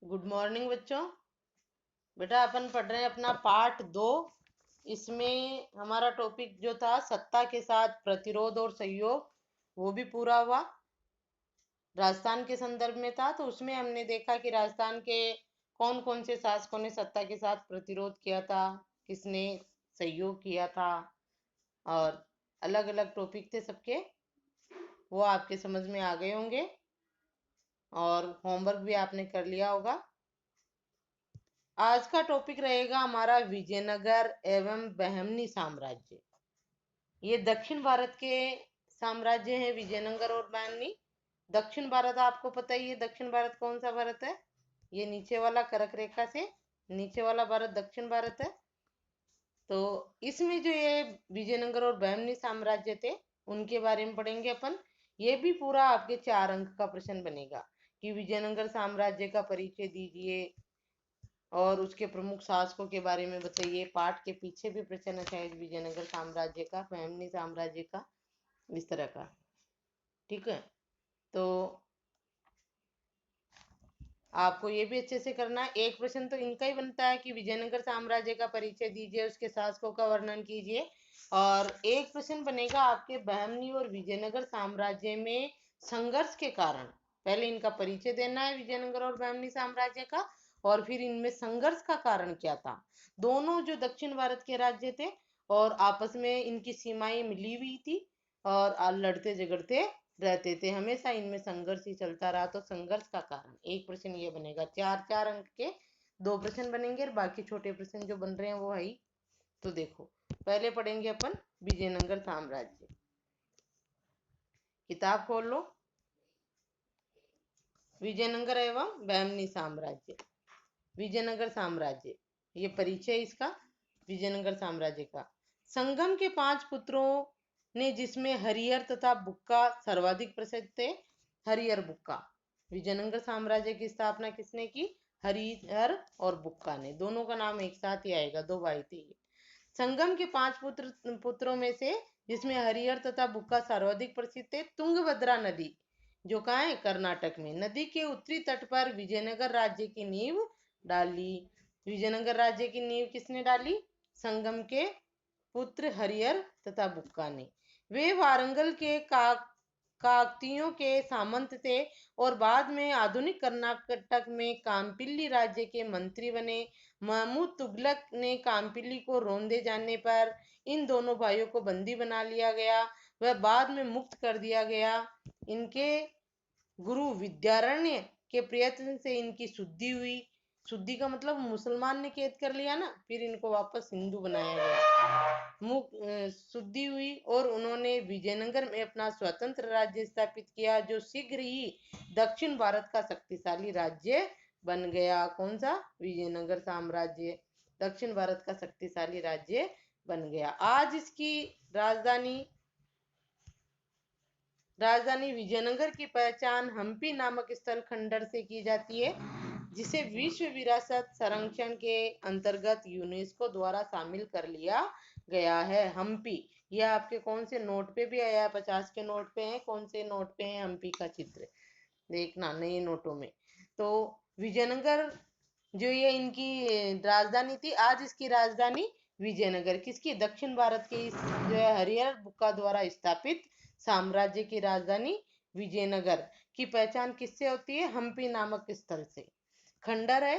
Good morning बच्चों। बेटा अपन पढ़ रहे हैं अपना पार्ट 2। इसमें हमारा टॉपिक जो था सत्ता के साथ प्रतिरोध और सहयोग, वो भी पूरा हुआ। राजस्थान के संदर्भ में था, तो उसमें हमने देखा कि राजस्थान के कौन कौन से शासकों ने सत्ता के साथ प्रतिरोध किया था, किसने सहयोग किया था, और अलग अलग टॉपिक थे सबके, वो आपके समझ में आ गए होंगे और होमवर्क भी आपने कर लिया होगा। आज का टॉपिक रहेगा हमारा विजयनगर एवं बहमनी साम्राज्य। ये दक्षिण भारत के साम्राज्य हैं, विजयनगर और बहमनी। दक्षिण भारत आपको पता ही है, दक्षिण भारत कौन सा भारत है? ये नीचे वाला कर्क रेखा से नीचे वाला भारत दक्षिण भारत है। तो इसमें जो ये विजयनगर और बहमनी साम्राज्य थे, उनके बारे में पढ़ेंगे अपन। ये भी पूरा आपके 4 अंक का प्रश्न बनेगा कि विजयनगर साम्राज्य का परिचय दीजिए और उसके प्रमुख शासकों के बारे में बताइए। पाठ के पीछे भी प्रश्न है शायद विजयनगर साम्राज्य का, बहमनी साम्राज्य का, इस तरह का। ठीक है, तो आपको ये भी अच्छे से करना है। एक प्रश्न तो इनका ही बनता है कि विजयनगर साम्राज्य का परिचय दीजिए, उसके शासकों का वर्णन कीजिए। और एक प्रश्न बनेगा आपके बहमनी और विजयनगर साम्राज्य में संघर्ष के कारण। पहले इनका परिचय देना है विजयनगर और बहमनी साम्राज्य का, और फिर इनमें संघर्ष का कारण क्या था। दोनों जो दक्षिण भारत के राज्य थे और आपस में इनकी सीमाएं मिली हुई थी और लड़ते झगड़ते रहते थे, हमेशा इनमें संघर्ष ही चलता रहा। तो संघर्ष का कारण एक प्रश्न ये बनेगा। 4-4 अंक के 2 प्रश्न बनेंगे और बाकी छोटे प्रश्न जो बन रहे हैं वो है ही। तो देखो, पहले पढ़ेंगे अपन विजयनगर साम्राज्य। किताब खोल लो, विजयनगर एवं बहमनी साम्राज्य। विजयनगर साम्राज्य, ये परिचय इसका विजयनगर साम्राज्य का। संगम के 5 पुत्रों ने, जिसमें हरिहर तथा बुक्का सर्वाधिक प्रसिद्ध थे। हरिहर बुक्का, विजयनगर साम्राज्य की स्थापना किसने की? हरिहर और बुक्का ने। दोनों का नाम एक साथ ही आएगा, 2 भाई थे ये। संगम के 5 पुत्रों में से जिसमें हरिहर तथा बुक्का सर्वाधिक प्रसिद्ध थे, तुंगभद्रा नदी, जो कहाँ है? कर्नाटक में। नदी के उत्तरी तट पर विजयनगर राज्य की नींव डाली। विजयनगर राज्य की नींव किसने डाली? संगम के पुत्र हरिहर तथा बुक्का ने। वे वारंगल के काकतीयों के सामंत थे और बाद में आधुनिक कर्नाटक में कामपिल्ली राज्य के मंत्री बने। महमूद तुगलक ने कामपिल्ली को रौंदे जाने पर इन दोनों भाइयों को बंदी बना लिया गया, वह बाद में मुक्त कर दिया गया। इनके गुरु विद्यारण्य के प्रयत्न से इनकी शुद्धि हुई। शुद्धि का मतलब मुसलमान ने कैद कर लिया ना, फिर इनको वापस हिंदू बनाया गया। शुद्धि हुई और उन्होंने विजयनगर में अपना स्वतंत्र राज्य स्थापित किया, जो शीघ्र ही दक्षिण भारत का शक्तिशाली राज्य बन गया। कौन सा? विजयनगर साम्राज्य दक्षिण भारत का शक्तिशाली राज्य बन गया। आज इसकी राजधानी विजयनगर की पहचान हम्पी नामक स्थल खंडर से की जाती है, जिसे विश्व विरासत संरक्षण के अंतर्गत यूनेस्को द्वारा शामिल कर लिया गया है। हम्पी, यह आपके कौन से नोट पे भी आया है? 50 के नोट पे है। कौन से नोट पे है हम्पी का चित्र? देखना नए नोटों में। तो विजयनगर जो ये इनकी राजधानी थी, आज इसकी राजधानी विजयनगर किसकी? दक्षिण भारत के इस जो है हरिहर बुक्का द्वारा स्थापित साम्राज्य की राजधानी विजयनगर की पहचान किससे होती है? हम्पी नामक स्थल से। खंडर है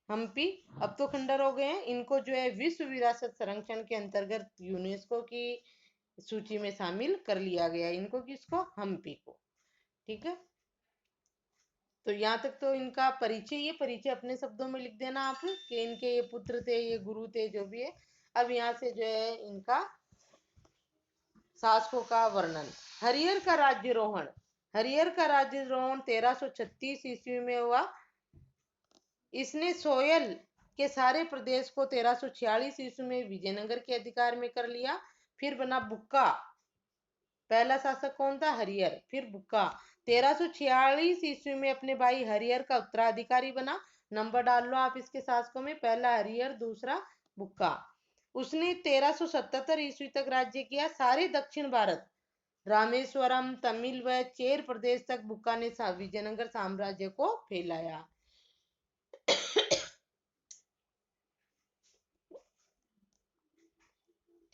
हम्पी, अब तो खंडर हो गए हैं। इनको जो है विश्व विरासत संरक्षण के अंतर्गत यूनेस्को की सूची में शामिल कर लिया गया। इनको किसको? हम्पी को। ठीक है, तो यहाँ तक तो इनका परिचय, ये परिचय अपने शब्दों में लिख देना आप कि इनके ये पुत्र थे, ये गुरु थे, जो भी है। अब यहाँ से जो है इनका शासकों का वर्णन। हरिहर का राज्यरोहण। हरिहर का राज्यरोहण 1336 ईस्वी में हुआ। इसने सोयल के सारे प्रदेश को 1346 ईस्वी में विजयनगर के अधिकार में कर लिया। फिर बना बुक्का। पहला शासक कौन था? हरिहर, फिर बुक्का 1346 ईस्वी में अपने भाई हरिहर का उत्तराधिकारी बना। नंबर डाल लो आप इसके शासकों में, पहला हरिहर, दूसरा बुक्का। उसने 1377 ईस्वी तक राज्य किया। सारे दक्षिण भारत, रामेश्वरम, तमिल व चेर प्रदेश तक बुक्का ने विजयनगर साम्राज्य को फैलाया।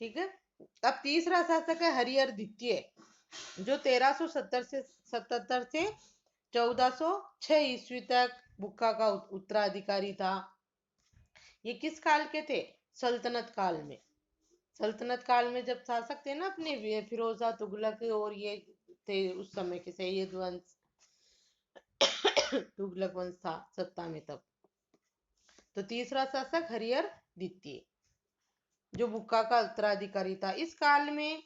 ठीक है। अब तीसरा शासक है हरिहर द्वितीय, जो 1377 से 1406 ईस्वी तक बुक्का का उत्तराधिकारी था। ये किस काल के थे? सल्तनत काल में। सल्तनत काल में जब शासक थे ना अपने फिरोजा तुगलक और ये थे, उस समय के सैयद वंश तुगलक वंश था सत्ता में तब। तो तीसरा शासक हरिहर द्वितीय, जो बुक्का का उत्तराधिकारी था। इस काल में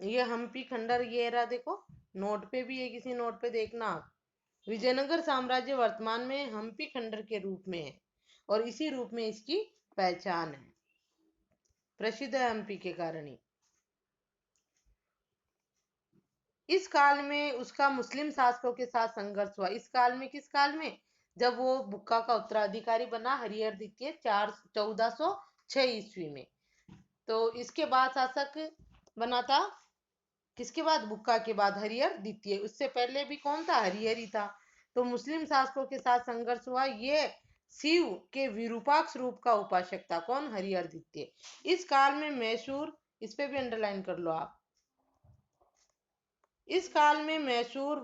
ये हम्पी खंडर, ये रहा देखो, नोट पे भी है, किसी नोट पे देखना आप। विजयनगर साम्राज्य वर्तमान में हम्पी खंडर के रूप में है और इसी रूप में इसकी पहचान है, प्रसिद्ध है हम्पी के कारण ही। इस काल में उसका मुस्लिम शासकों के साथ संघर्ष हुआ। इस काल में, किस काल में? जब वो बुक्का का उत्तराधिकारी बना हरिहर द्वितीय 1406 ईस्वी में। तो इसके बाद शासक बना था, किसके बाद? बुक्का के बाद हरिहर द्वितीय। उससे पहले भी कौन था? हरिहर ही था। तो मुस्लिम शासकों के साथ संघर्ष हुआ। ये शिव के विरूपाक्ष रूप का उपासक था। कौन? हरिहर द्वितीय। इस काल में मैसूर, इस पे भी अंडरलाइन कर लो आप, इस काल में मैसूर,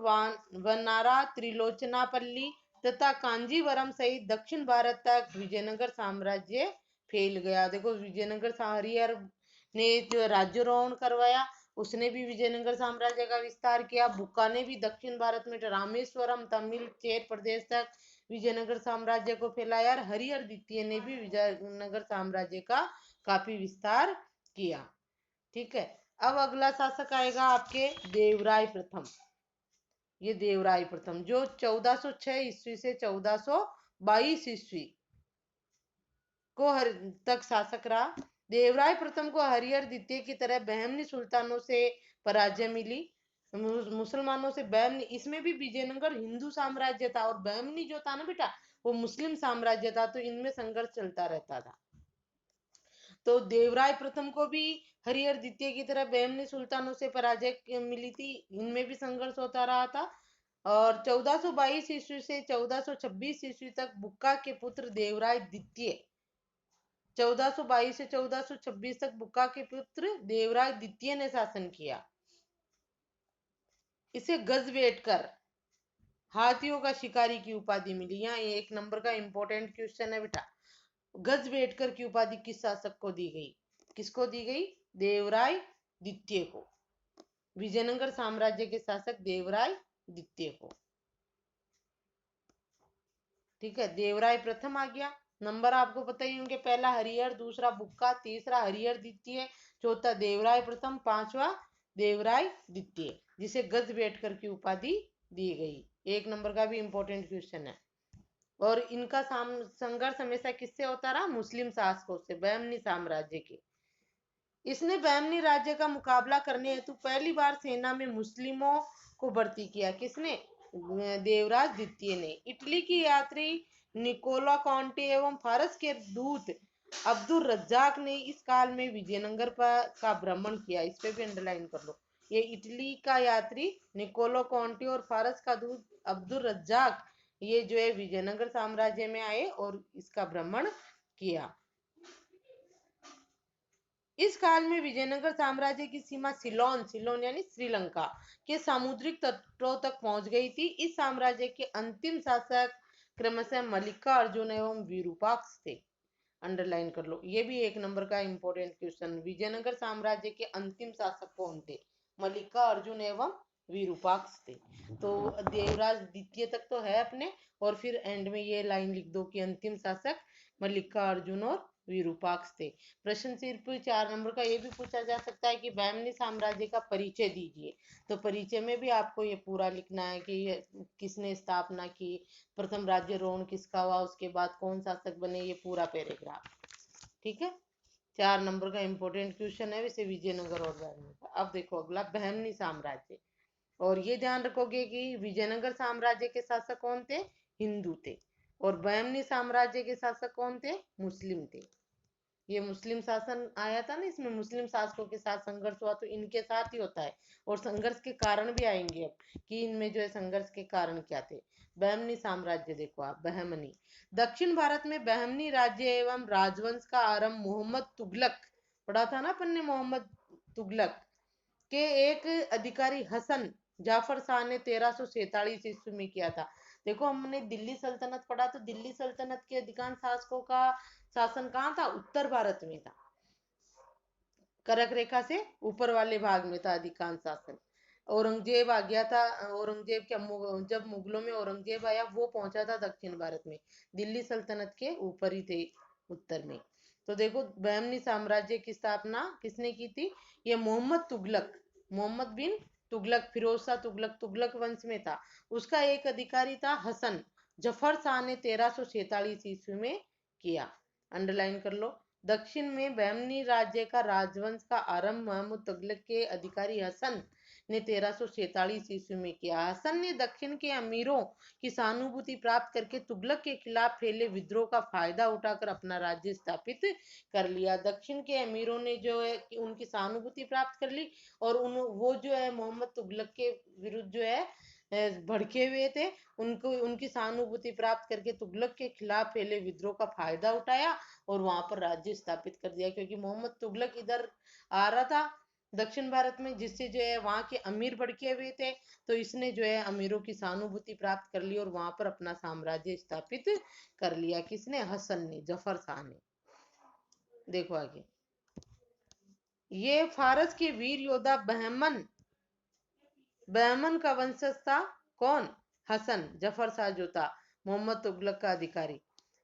वनारा, त्रिलोचनापल्ली तथा कांजीवरम सहित दक्षिण भारत तक विजयनगर साम्राज्य फैल गया। देखो, विजयनगर हरिहर ने जो राज्यारोहण करवाया, उसने भी विजयनगर साम्राज्य का विस्तार किया। बुक्का ने भी दक्षिण भारत में रामेश्वरम, तमिल चेर प्रदेश तक विजयनगर साम्राज्य को फैलाया। और हरिहर द्वितीय ने भी विजयनगर साम्राज्य का काफी विस्तार किया। ठीक है। अब अगला शासक आएगा आपके देवराय प्रथम। ये देवराय प्रथम जो 1406 ईस्वी से 1422 ईस्वी को तक शासक रहा। देवराय प्रथम को हरिहर द्वितीय की तरह बहमनी सुल्तानों से पराजय मिली। मुसलमानों से बहमनी, इसमें भी विजयनगर हिंदू साम्राज्य था और बहमनी जो था ना बेटा, वो मुस्लिम साम्राज्य था। तो इनमें संघर्ष चलता रहता था। तो देवराय प्रथम को भी हरिहर द्वितीय की तरह बहमनी सुल्तानों से पराजय मिली थी, इनमें भी संघर्ष होता रहा था। और 1422 ईस्वी से 1426 ईस्वी तक बुक्का के पुत्र देवराय द्वितीय, 1422 से 1426 तक बुक्का के पुत्र देवराय द्वितीय ने शासन किया। इसे गजवेटकर, हाथियों का शिकारी की उपाधि मिली। यहाँ एक नंबर का इंपॉर्टेंट क्वेश्चन है बेटा, गजवेटकर की उपाधि किस शासक को दी गई? किसको दी गई? देवराय द्वितीय को, विजयनगर साम्राज्य के शासक देवराय द्वितीय को। ठीक है, देवराय प्रथम आ गया। नंबर आपको पता ही होंगे, पहला हरिहर, दूसरा बुक्का, तीसरा हरिहर द्वितीय, चौथा देवराय प्रथम, पांचवा देवराय द्वितीय, जिसे गजवेटकर की उपाधि दी गई। एक नंबर का भी इंपॉर्टेंट क्वेश्चन है। और इनका संघर्ष हमेशा किससे होता रहा? मुस्लिम शासकों से, बहमनी साम्राज्य के। इसने बहमनी राज्य का मुकाबला करने हेतु पहली बार सेना में मुस्लिमों को भर्ती किया। किसने? देवराज द्वितीय ने। इटली की यात्री निकोला कॉन्टे एवं फारस के दूत अब्दुल रज्जाक ने इस काल में विजयनगर का भ्रमण किया। इस पे भी अंडरलाइन कर लो। ये इटली का यात्री निकोलो कॉन्टे और फारस का दूत अब्दुल रज्जाक, ये जो है विजयनगर साम्राज्य में आए और इसका भ्रमण किया। इस काल में विजयनगर साम्राज्य की सीमा सिलोन यानी श्रीलंका के सामुद्रिक तटों तक पहुंच गई थी। इस साम्राज्य के अंतिम शासक क्रमशः मल्लिका अर्जुन एवं विरूपाक्ष थे। अंडरलाइन कर लो, ये भी एक नंबर का इंपॉर्टेंट क्वेश्चन। विजयनगर साम्राज्य के अंतिम शासक कौन थे? मल्लिका अर्जुन एवं विरूपाक्ष थे। तो देवराज द्वितीय तक तो है अपने, और फिर एंड में ये लाइन लिख दो कि अंतिम शासक मल्लिका अर्जुन और विरूपाक्ष थे। प्रश्न सिर्फ 4 नंबर का ये भी पूछा जा सकता है कि बहमनी साम्राज्य का परिचय दीजिए। तो परिचय में भी आपको ये पूरा लिखना है कि ये किसने स्थापना की, प्रथम राज्यारोहण किसका हुआ, उसके बाद कौन शासक बने, ये पूरा पैराग्राफ। ठीक है, 4 नंबर का इंपॉर्टेंट क्वेश्चन है वैसे विजयनगर और बहमनी का। अब देखो अगला, बहमनी साम्राज्य। और ये ध्यान रखोगे कि विजयनगर साम्राज्य के शासक कौन थे? हिंदू थे। और बहमनी साम्राज्य के शासक कौन थे? मुस्लिम थे। ये मुस्लिम शासन आया था ना, इसमें मुस्लिम शासकों के साथ संघर्ष हुआ, तो इनके साथ ही होता है। और संघर्ष के कारण भी आएंगे अब कि इनमें जो है संघर्ष के कारण क्या थे। बहमनी साम्राज्य देखो आप, बहमनी। दक्षिण भारत में बहमनी राज्य एवं राजवंश का आरंभ मोहम्मद तुगलक, पढ़ा था ना अपन ने, मोहम्मद तुगलक के एक अधिकारी हसन जाफर शाह ने 1347 ईस्वी में किया था। देखो हमने दिल्ली सल्तनत पढ़ा, तो दिल्ली सल्तनत के अधिकांश शासकों का शासन कहाँ था, उत्तर भारत में था, कर्क रेखा से ऊपर वाले भाग में था अधिकांश शासन। औरंगजेब आ गया था, औरंगजेब क्या, जब मुगलों में औरंगजेब आया वो पहुंचा था दक्षिण भारत में, दिल्ली सल्तनत के ऊपर ही थे उत्तर में। तो देखो बहमनी साम्राज्य की स्थापना किसने की थी, ये मोहम्मद तुगलक, मोहम्मद बिन तुगलक, फिरोज शाह तुगलक, तुगलक वंश में था। उसका एक अधिकारी था हसन जफर शाह ने 1347 ईस्वी में किया, अंडरलाइन कर लो। दक्षिण में बहमनी राज्य का राजवंश का आरंभ महमूद तुगलक के अधिकारी हसन ने 1347 ईस्वी में किया। हसन ने दक्षिण के अमीरों की सहानुभूति प्राप्त करके तुगलक के खिलाफ फैले विद्रोह का फायदा उठाकर अपना राज्य स्थापित कर लिया। दक्षिण के अमीरों ने जो है कि उनकी सहानुभूति प्राप्त कर ली, और वो जो है मोहम्मद तुगलक के विरुद्ध जो है भड़के हुए थे, उनको उनकी सहानुभूति प्राप्त करके तुगलक के खिलाफ फैले विद्रोह का फायदा उठाया और वहां पर राज्य स्थापित कर दिया। क्योंकि मोहम्मद तुगलक इधर आ रहा था दक्षिण भारत में, जिससे जो है वहां के अमीर भड़के हुए थे, तो इसने जो है अमीरों की सहानुभूति प्राप्त कर ली और वहां पर अपना साम्राज्य स्थापित कर लिया। किसने, हसन ने, जफर शाह ने। देखो आगे, ये फारस के वीर योद्धा बहमन, बहमन का वंशज था। कौन, हसन जफर शाह जो था मोहम्मद तुगलक का अधिकारी,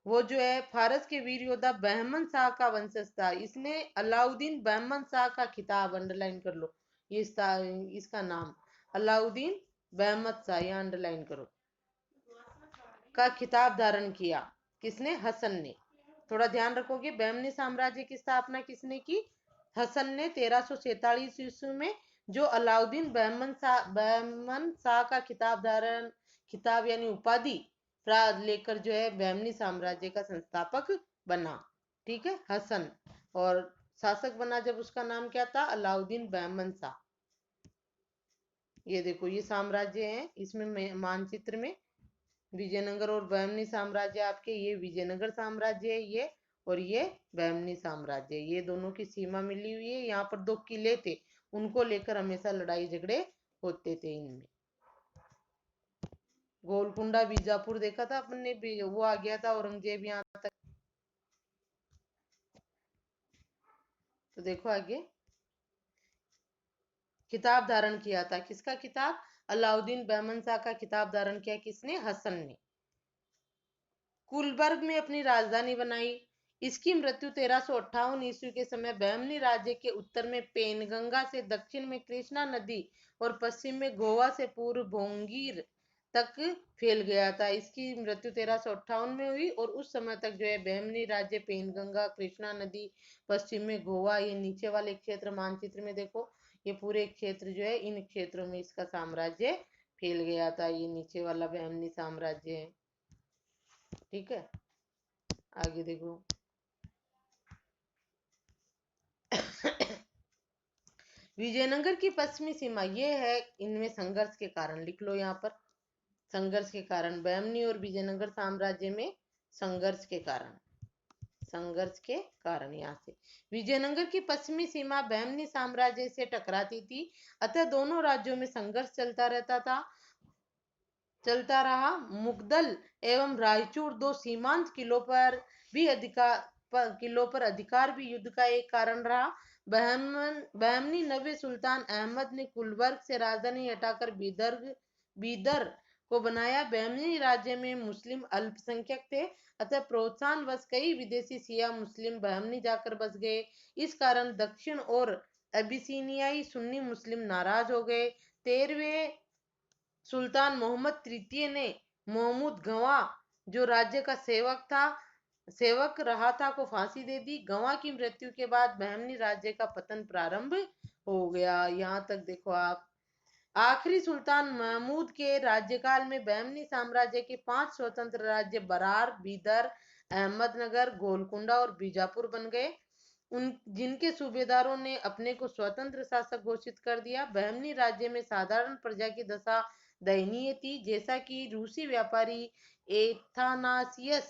वो जो है फारस के वीर योद्धा बहमन शाह का वंशज था। इसने अलाउद्दीन बहमन शाह का खिताब, अंडरलाइन कर लो, ये इसका नाम अलाउद्दीन बहमद शाह, यहाँ अंडरलाइन करो, का खिताब धारण किया। किसने, हसन ने। थोड़ा ध्यान रखोगे, बहमनी साम्राज्य की स्थापना किसने की, हसन ने 1347 ईस्वी में, जो अलाउद्दीन बहमन शाह का खिताब धारण, खिताब यानी उपाधि लेकर जो है बहमनी साम्राज्य का संस्थापक बना। ठीक है, हसन, और शासक बना जब, उसका नाम क्या था, अलाउद्दीन बहमन शाह। ये देखो ये साम्राज्य है, इसमें मानचित्र में विजयनगर और बहमनी साम्राज्य आपके, ये विजयनगर साम्राज्य है ये, और ये बहमनी साम्राज्य, ये दोनों की सीमा मिली हुई है। यहाँ पर 2 किले थे, उनको लेकर हमेशा लड़ाई झगड़े होते थे इनमें। गोलकुंडा बीजापुर देखा था अपन ने, वो आ गया था औरंगजेब यहाँ तक। तो देखो आगे, खिताब धारण किया था, किसका खिताब, अलाउद्दीन बहमन शाह का खिताब धारण किया, किसने, हसन ने। कुलबर्ग में अपनी राजधानी बनाई। इसकी मृत्यु 1358 ईस्वी के समय बहमनी राज्य के उत्तर में पेनगंगा से, दक्षिण में कृष्णा नदी और पश्चिम में गोवा से पूर्व भोंगीर तक फैल गया था। इसकी मृत्यु 1358 में हुई, और उस समय तक जो है बहमनी राज्य पेनगंगा, कृष्णा नदी, पश्चिम में गोवा, ये नीचे वाले क्षेत्र मानचित्र में देखो, ये पूरे क्षेत्र जो है, इन क्षेत्रों में इसका साम्राज्य फैल गया था। ये नीचे वाला बहमनी साम्राज्य है। ठीक है, आगे देखो विजयनगर की पश्चिमी सीमा ये है, इनमें संघर्ष के कारण, लिख लो यहाँ पर, संघर्ष के कारण, बहमनी और विजयनगर साम्राज्य में संघर्ष के कारण, संघर्ष के कारण यहाँ से विजयनगर की पश्चिमी सीमा बहमनी साम्राज्य से टकराती थी, अतः दोनों राज्यों में संघर्ष चलता रहा। मुगदल एवं रायचूर 2 सीमांत किलों पर अधिकार भी युद्ध का एक कारण रहा। बहमनी नवे सुल्तान अहमद ने कुलबर्ग से राजधानी हटाकर बीदर को बनाया। बहमनी राज्य में मुस्लिम अल्पसंख्यक थे, अतः प्रोत्साहनवश कई विदेशी शिया मुस्लिम बहमनी जाकर बस गए। इस कारण दक्षिण और अबिसिनियाई सुन्नी मुस्लिम नाराज हो गए। 13वें सुल्तान मोहम्मद तृतीय ने महमूद गंवा, जो राज्य का सेवक रहा था, को फांसी दे दी। गंवा की मृत्यु के बाद बहमनी राज्य का पतन प्रारंभ हो गया। यहाँ तक देखो आप, आखिरी सुल्तान महमूद के राज्यकाल में बहमनी साम्राज्य के 5 स्वतंत्र राज्य बरार, बीदर, अहमदनगर, गोलकुंडा और बीजापुर बन गए। उन जिनके सूबेदारों ने अपने को स्वतंत्र शासक घोषित कर दिया। बहमनी राज्य में साधारण प्रजा की दशा दयनीय थी, जैसा कि रूसी व्यापारी एथानासियस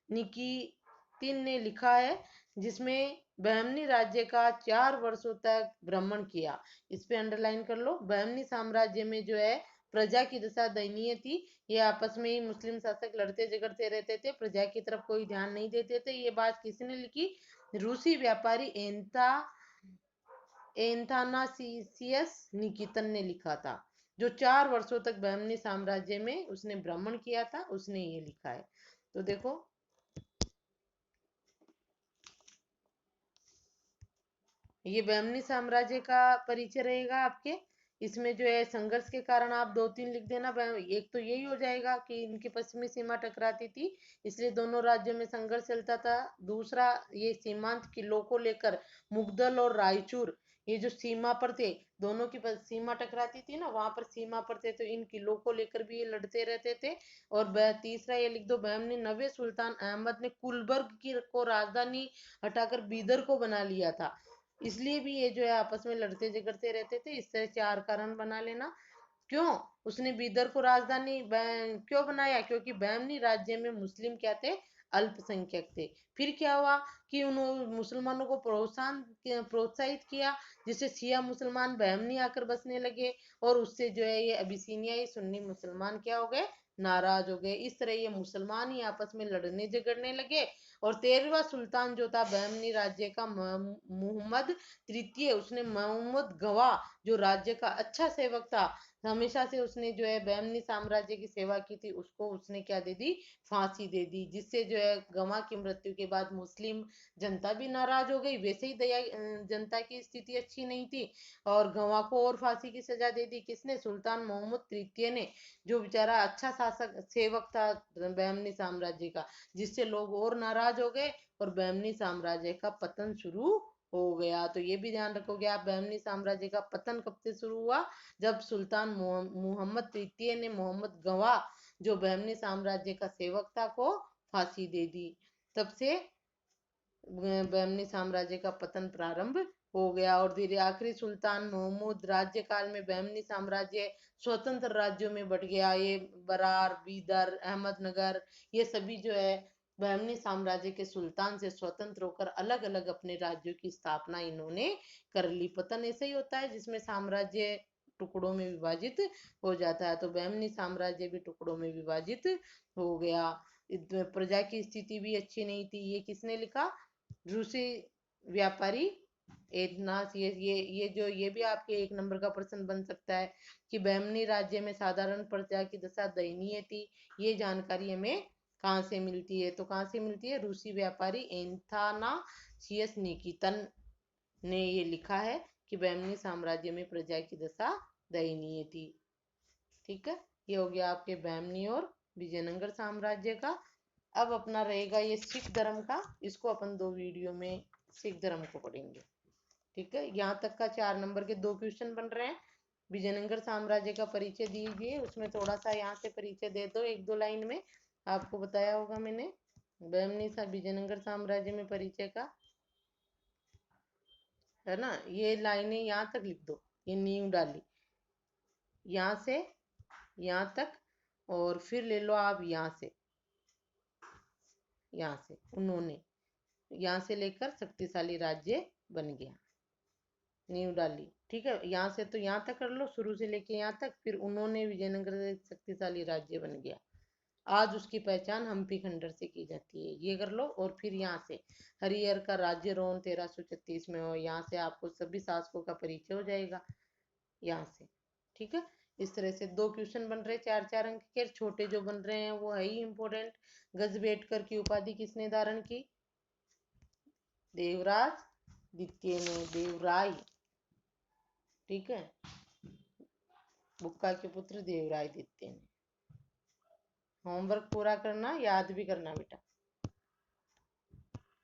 निकितिन ने लिखा है, जिसमें बहमनी राज्य का 4 वर्षों तक भ्रमण किया। इस पे अंडरलाइन कर लो। बहमनी साम्राज्य में जो है प्रजा की दशा दयनीय थी। ये आपस में ही मुस्लिम शासक लड़ते झगड़ते रहते थे, प्रजा की तरफ कोई ध्यान नहीं देते थे। ये बात किसने लिखी? रूसी व्यापारी एंथानासियस निकितन ने लिखा था, जो 4 वर्षों तक बहमनी साम्राज्य में उसने भ्रमण किया था, उसने ये लिखा है। तो देखो, ये बहमनी साम्राज्य का परिचय रहेगा आपके। इसमें जो है संघर्ष के कारण आप 2-3 लिख देना। एक तो यही हो जाएगा कि इनकी पश्चिमी सीमा टकराती थी, इसलिए दोनों राज्यों में संघर्ष चलता था। दूसरा, ये सीमांत किलों को लेकर मुगदल और रायचूर, ये जो सीमा पर थे, दोनों की सीमा टकराती थी ना, वहां पर सीमा पर थे, तो इन किलों को लेकर भी ये लड़ते रहते थे। और तीसरा ये लिख दो, बहमनी नवे सुल्तान अहमद ने कुलबर्ग की को राजधानी हटाकर बीदर को बना लिया था, इसलिए भी ये जो है आपस में लड़ते झगड़ते रहते थे। इस तरह 4 कारण बना लेना। क्यों उसने बीदर को राजधानी क्यों बनाया? क्योंकि बहमनी राज्य में मुस्लिम क्या थे? अल्पसंख्यक थे। फिर क्या हुआ कि उन्होंने मुसलमानों को प्रोत्साहित किया, जिससे शिया मुसलमान बहमनी आकर बसने लगे, और उससे जो है ये अबिसिनियाई सुन्नी मुसलमान क्या हो गए? नाराज हो गए। इस तरह ये मुसलमान ही आपस में लड़ने झगड़ने लगे। और 13वां सुल्तान जो था बहमनी राज्य का, मोहम्मद तृतीय, उसने मोहम्मद गवा, जो राज्य का अच्छा सेवक था, हमेशा से उसने जो है बहमनी साम्राज्य की सेवा की थी, उसको उसने क्या दे दी? फांसी दे दी। जिससे जो है गवा की मृत्यु के बाद मुस्लिम जनता भी नाराज हो गई। वैसे ही जनता की स्थिति अच्छी नहीं थी, और गवा को और फांसी की सजा दे दी। किसने? सुल्तान मोहम्मद तृतीय ने, जो बेचारा अच्छा शासक सेवक था बहमनी साम्राज्य का, जिससे लोग और नाराज हो गए और बहमनी साम्राज्य का पतन शुरू हो गया। तो ये भी ध्यान रखोगे आप, बहमनी साम्राज्य का पतन कब से शुरू हुआ? जब सुल्तान मोहम्मद तृतीय ने मोहम्मद गवा, जो बहमनी साम्राज्य का सेवक था, को फांसी दे दी। तब से बहमनी साम्राज्य का पतन प्रारंभ हो गया। और धीरे आखिरी सुल्तान महमूद राज्य काल में बहमनी साम्राज्य स्वतंत्र राज्यों में बट गया। ये बरार, बीदर, अहमदनगर, ये सभी जो है बहमनी साम्राज्य के सुल्तान से स्वतंत्र होकर अलग अलग अपने राज्यों की स्थापना इन्होंने कर ली। पतन ऐसे ही होता है जिसमें साम्राज्य टुकड़ों में विभाजित हो जाता है। तो बहमनी साम्राज्य भी टुकड़ों में विभाजित हो गया। प्रजा की स्थिति भी अच्छी नहीं थी। ये किसने लिखा? रूसी व्यापारी एथनास। ये भी आपके 1 नंबर का प्रश्न बन सकता है कि बहमनी राज्य में साधारण प्रजा की दशा दयनीय थी। ये जानकारी हमें कहाँ से मिलती है? तो कहाँ से मिलती है? रूसी व्यापारी एंथानासियस निकितन ने ये लिखा है कि बहमनी साम्राज्य में प्रजा की दशा दयनीय थी। ठीक है, ये हो गया आपके बहमनी और विजयनगर साम्राज्य का। अब अपना रहेगा ये सिख धर्म का, इसको अपन 2 वीडियो में सिख धर्म को पढ़ेंगे। ठीक है, यहाँ तक का 4 नंबर के 2 क्वेश्चन बन रहे हैं। विजयनगर साम्राज्य का परिचय दीजिए, उसमें थोड़ा सा यहाँ से परिचय दे दो, 1-2 लाइन में। आपको बताया होगा मैंने बहमनी विजयनगर साम्राज्य में परिचय का, है ना। ये लाइनें यहाँ तक लिख दो, ये नींव डाली यहाँ से यहाँ तक, और फिर ले लो आप यहाँ से उन्होंने यहाँ से लेकर शक्तिशाली राज्य बन गया, नींव डाली। ठीक है, यहाँ से तो यहाँ तक कर लो, शुरू से लेके यहाँ तक, फिर उन्होंने विजयनगर से शक्तिशाली राज्य बन गया। आज उसकी पहचान हम्पी खंडर से की जाती है, ये कर लो। और फिर यहाँ से हरिहर का राज्य रोन 1336 में हो, यहाँ से आपको सभी शासकों का परिचय हो जाएगा यहाँ से। ठीक है, इस तरह से 2 क्वेश्चन बन रहे 4-4 अंक के। छोटे जो बन रहे हैं वो है ही इम्पोर्टेंट। गजबेटकर की उपाधि किसने धारण की? देवराज द्वितीय ने, देवराय। ठीक है, बुक्का के पुत्र देवराय द्वितीय ने। होमवर्क पूरा करना, याद भी करना बेटा।